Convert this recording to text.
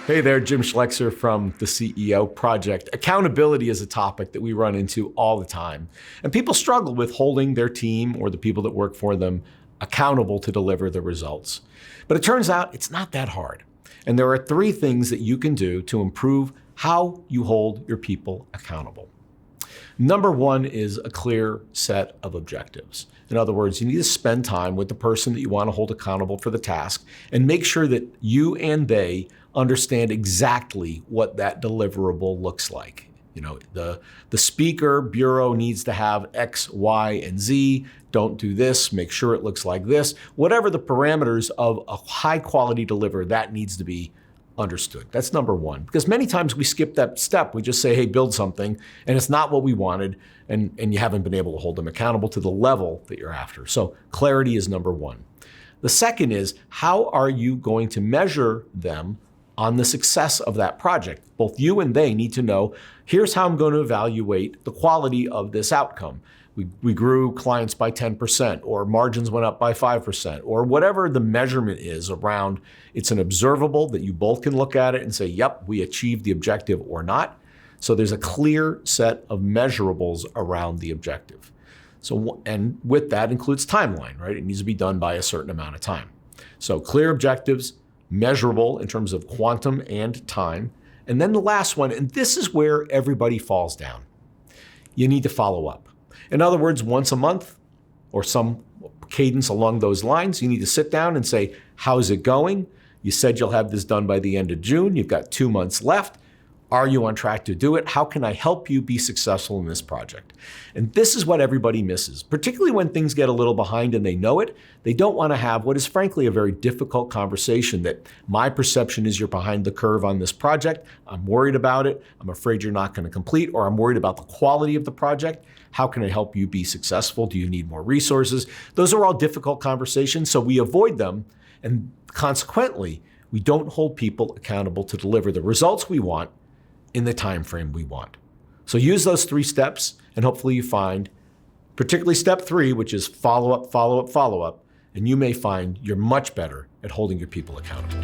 Hey there, Jim Schlexer from the CEO Project. Accountability is a topic that we run into all the time. And people struggle with holding their team or the people that work for them accountable to deliver the results. But it turns out it's not that hard. And there are 3 things that you can do to improve how you hold your people accountable. Number 1 is a clear set of objectives. In other words, you need to spend time with the person that you want to hold accountable for the task and make sure that you and they understand exactly what that deliverable looks like. You know, the speaker bureau needs to have X, Y, and Z. Don't do this, make sure it looks like this. Whatever the parameters of a high quality deliver, that needs to be understood. That's number 1. Because many times we skip that step. We just say, hey, build something, and it's not what we wanted, and you haven't been able to hold them accountable to the level that you're after. So clarity is number 1. The second is, how are you going to measure them on the success of that project? Both you and they need to know, here's how I'm going to evaluate the quality of this outcome. We grew clients by 10%, or margins went up by 5%, or whatever the measurement is around, it's an observable that you both can look at it and say, yep, we achieved the objective or not. So there's a clear set of measurables around the objective. So, and with that includes timeline, right? It needs to be done by a certain amount of time. So clear objectives, measurable in terms of quantum and time. And then the last one, and this is where everybody falls down. You need to follow up. In other words, once a month or some cadence along those lines, you need to sit down and say, how's it going? You said you'll have this done by the end of June. You've got 2 months left. Are you on track to do it? How can I help you be successful in this project? And this is what everybody misses, particularly when things get a little behind and they know it. They don't want to have what is frankly a very difficult conversation that my perception is you're behind the curve on this project. I'm worried about it. I'm afraid you're not going to complete, or I'm worried about the quality of the project. How can I help you be successful? Do you need more resources? Those are all difficult conversations, so we avoid them. And consequently, we don't hold people accountable to deliver the results we want in the time frame we want. So use those 3 steps, and hopefully you find, particularly step 3, which is follow up, follow up, follow up, and you may find you're much better at holding your people accountable.